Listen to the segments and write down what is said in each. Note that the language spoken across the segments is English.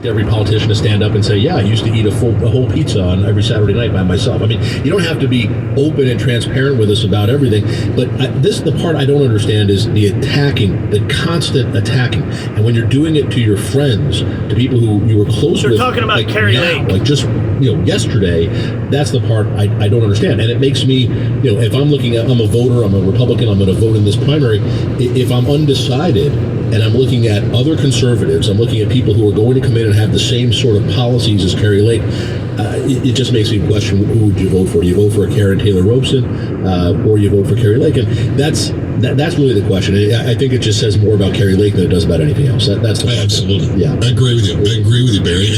every politician to stand up and say, yeah, I used to eat a whole pizza on every Saturday night by myself. I mean, you don't have to be open and transparent with us about everything, but the part I don't understand is the attacking, the constant attacking. And when you're doing it to your friends, to people who you were close with. They're talking about like Carrie Lake. Like just, yesterday, that's the part I don't understand. And it makes me, if I'm looking at, I'm a voter, I'm a Republican, I'm going to vote in this primary, if I'm undecided, and I'm looking at other conservatives, I'm looking at people who are going to come in and have the same sort of policies as Carrie Lake, it just makes me question, who would you vote for? Do you vote for a Karen Taylor Robeson, or you vote for Carrie Lake? And that's really the question. I think it just says more about Carrie Lake than it does about anything else. That's the absolutely. Yeah, I agree with you. I agree with you, Barry.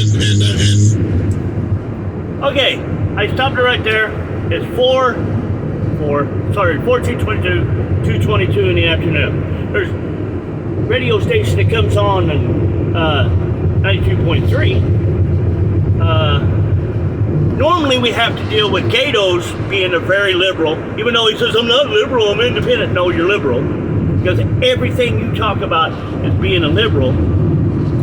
And okay, I stopped it right there. It's 14:22, 2:22 in the afternoon. There's radio station that comes on and 92.3. Normally we have to deal with Gatos being a very liberal, even though he says, I'm not liberal, I'm independent. No, you're liberal. Because everything you talk about is being a liberal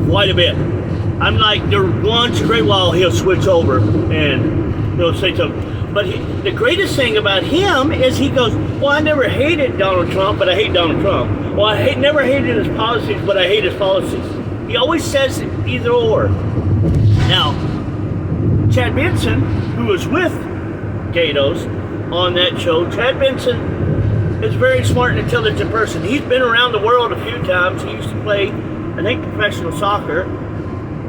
quite a bit. I'm like, there once in a great while he'll switch over and he'll say something. But the greatest thing about him is he goes, well, I never hated Donald Trump, but I hate Donald Trump. Well, I never hated his policies, but I hate his policies. He always says either or. Now, Chad Benson, who was with Gatos on that show, Chad Benson is very smart and intelligent person. He's been around the world a few times. He used to play, I think, professional soccer.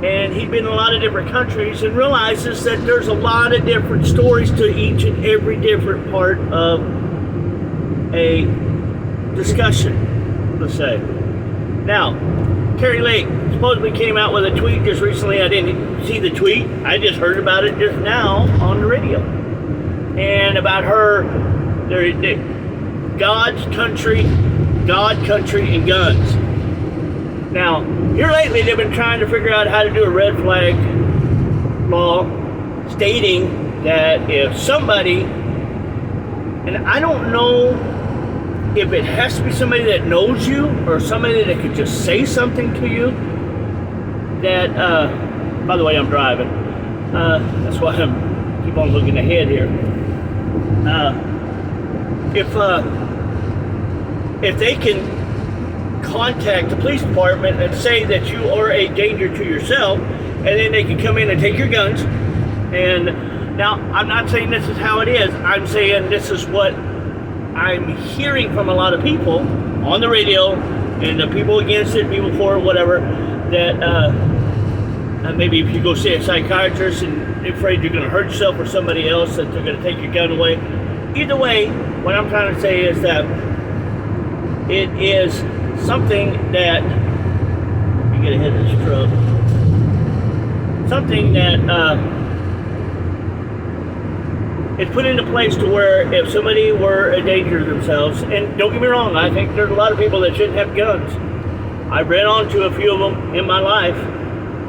And he'd been in a lot of different countries and realizes that there's a lot of different stories to each and every different part of a discussion, let's say. Now, Carrie Lake supposedly came out with a tweet just recently. I didn't see the tweet. I just heard about it just now on the radio. And about her, God's country, God, country, and guns. Now, here lately they've been trying to figure out how to do a red flag law stating that if somebody, and I don't know if it has to be somebody that knows you or somebody that could just say something to you, that, by the way, I'm driving. That's why I'm keep on looking ahead here. If they can contact the police department and say that you are a danger to yourself, and then they can come in and take your guns. And now, I'm not saying this is how it is. I'm saying this is what I'm hearing from a lot of people on the radio, and the people against it, people for it, whatever, that maybe if you go see a psychiatrist and you're afraid you're going to hurt yourself or somebody else, that they're going to take your gun away. Either way, what I'm trying to say is that it is something that, you get ahead of this truck, something that is put into place to where if somebody were a danger to themselves, and don't get me wrong, I think there's a lot of people that shouldn't have guns. I've read on to a few of them in my life,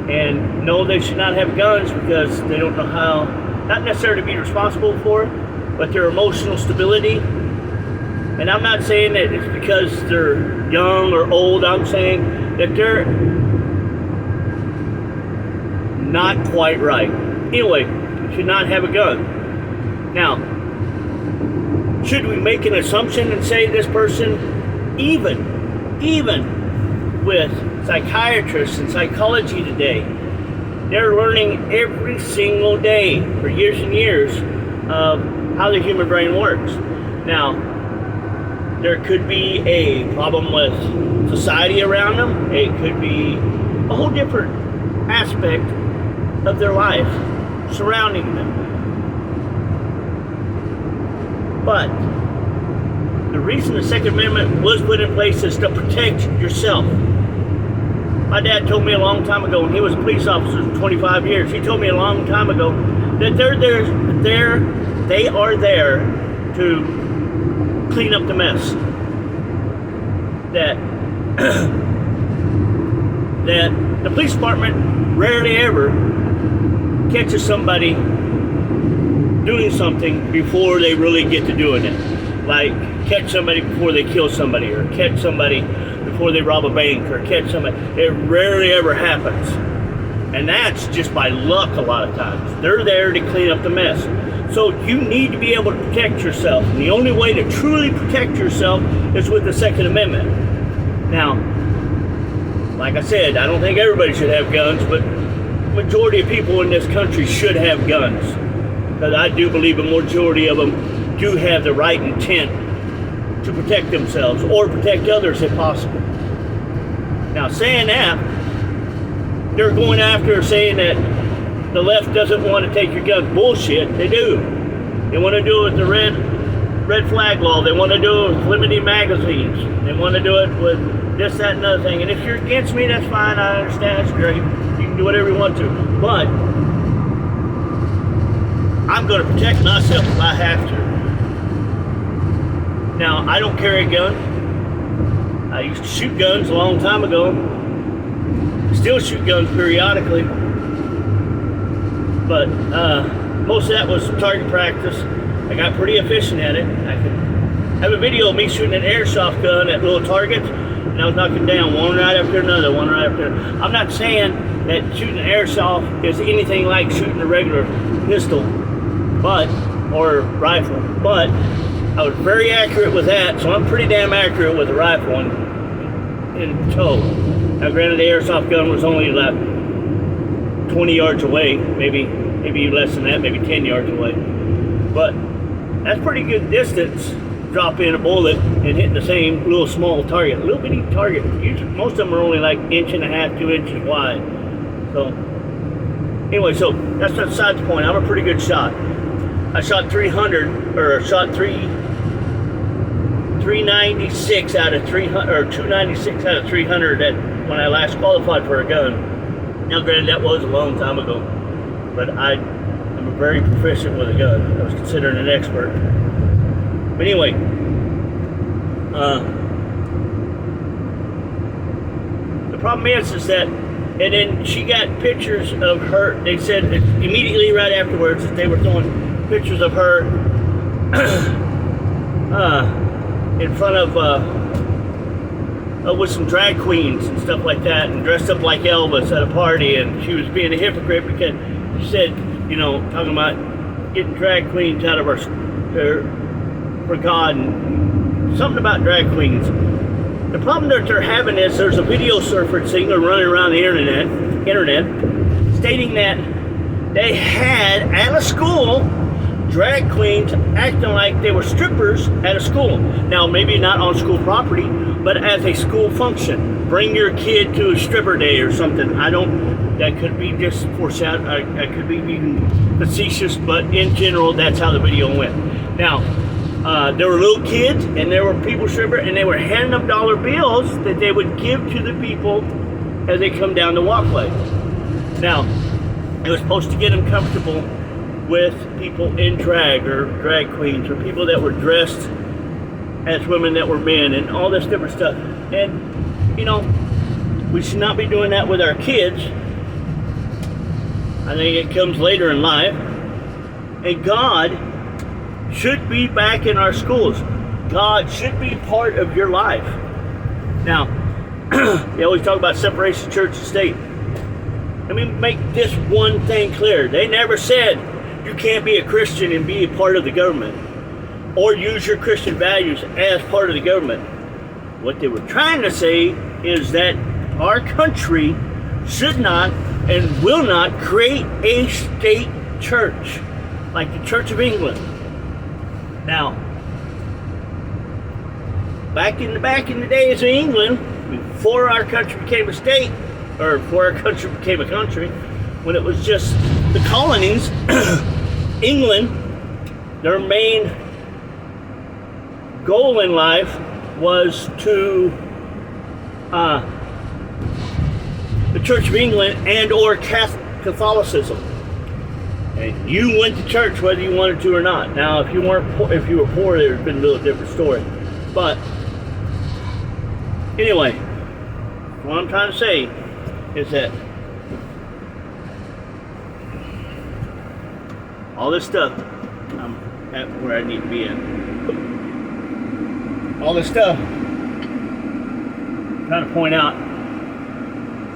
and know they should not have guns because they don't know how, not necessarily to be responsible for it, but their emotional stability. And I'm not saying that it's because they're young or old. I'm saying that they're not quite right. Anyway, you should not have a gun. Now, should we make an assumption and say this person, even with psychiatrists and psychology today, they're learning every single day for years and years of how the human brain works. Now, there could be a problem with society around them. It could be a whole different aspect of their life surrounding them. But the reason the Second Amendment was put in place is to protect yourself. My dad told me a long time ago, when he was a police officer for 25 years, he told me a long time ago that they are there to clean up the mess. That the police department rarely ever catches somebody doing something before they really get to doing it. Like catch somebody before they kill somebody, or catch somebody before they rob a bank, or catch somebody. It rarely ever happens. And that's just by luck a lot of times. They're there to clean up the mess. So you need to be able to protect yourself. And the only way to truly protect yourself is with the Second Amendment. Now, like I said, I don't think everybody should have guns, but the majority of people in this country should have guns. Because I do believe a majority of them do have the right intent to protect themselves or protect others if possible. Now, saying that, they're going after saying that the left doesn't want to take your guns. Bullshit, they do. They want to do it with the red flag law. They want to do it with limited magazines. They want to do it with this, that, and other thing. And if you're against me, that's fine. I understand. That's great. You can do whatever you want to. But I'm going to protect myself if I have to. Now, I don't carry a gun. I used to shoot guns a long time ago. Still shoot guns periodically. But most of that was target practice. I got pretty efficient at it. I could have a video of me shooting an airsoft gun at little targets, and I was knocking down one right after another, one right after another. I'm not saying that shooting an airsoft is anything like shooting a regular pistol, or rifle, but I was very accurate with that, so I'm pretty damn accurate with a rifle in tow. Now, granted, the airsoft gun was only like 20 yards away, maybe less than that, maybe 10 yards away. But that's pretty good distance, dropping a bullet and hitting the same little small target, a little bitty target. Usually, most of them are only like 1.5 inches, 2 inches wide. So, anyway, so that's beside the point. I'm a pretty good shot. I shot 396 out of 300, or 296 out of 300 when I last qualified for a gun. Now, granted, that was a long time ago, but I'm very proficient with a gun. I was considered an expert. But anyway, the problem is that, and then she got pictures of her. They said immediately right afterwards that they were throwing pictures of her in front of with some drag queens and stuff like that, and dressed up like Elvis at a party, and she was being a hypocrite because she said, talking about getting drag queens out of her for God and something about drag queens. The problem that they're having is there's a video surfer singer running around the internet stating that they had at a school drag queens acting like they were strippers at a school. Now, maybe not on school property, but as a school function. Bring your kid to a stripper day or something. That could be just foreshadowed. I could be being facetious, but in general, that's how the video went. Now, there were little kids, and there were people stripping, and they were handing them dollar bills that they would give to the people as they come down the walkway. Now, it was supposed to get them comfortable with people in drag or drag queens or people that were dressed as women that were men and all this different stuff. And, we should not be doing that with our kids. I think it comes later in life. And God should be back in our schools. God should be part of your life. Now, they always talk about separation of church and state. Let me make this one thing clear. They never said you can't be a Christian and be a part of the government or use your Christian values as part of the government. What they were trying to say is that our country should not and will not create a state church like the Church of England. Now, back in the days of England, before our country became a state, or before our country became a country, when it was just the colonies, England, their main goal in life was to the Church of England and or Catholicism. And you went to church whether you wanted to or not. Now, if you were poor, there would have been a little different story. But anyway, what I'm trying to say is that all this stuff, I'm at where I need to be at. All this stuff, I'm trying to point out,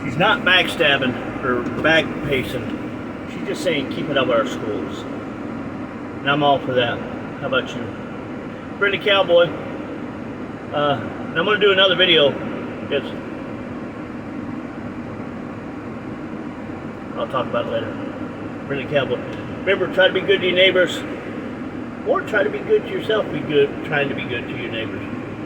she's not backstabbing. or back pacing. She's just saying keep it out of our schools. And I'm all for that. How about you? Brittany Cowboy. And I'm going to do another video. Because I'll talk about it later. Brittany Cowboy. Remember, try to be good to your neighbors. Or try to be good to yourself. Be good, trying to be good to your neighbors.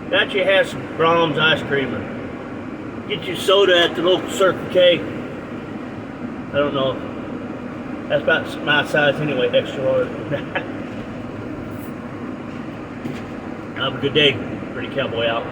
Got you have some Brahms ice cream. Or get you soda at the local Circle K. I don't know. That's about my size anyway, extra large. Have a good day. Pretty Cowboy out.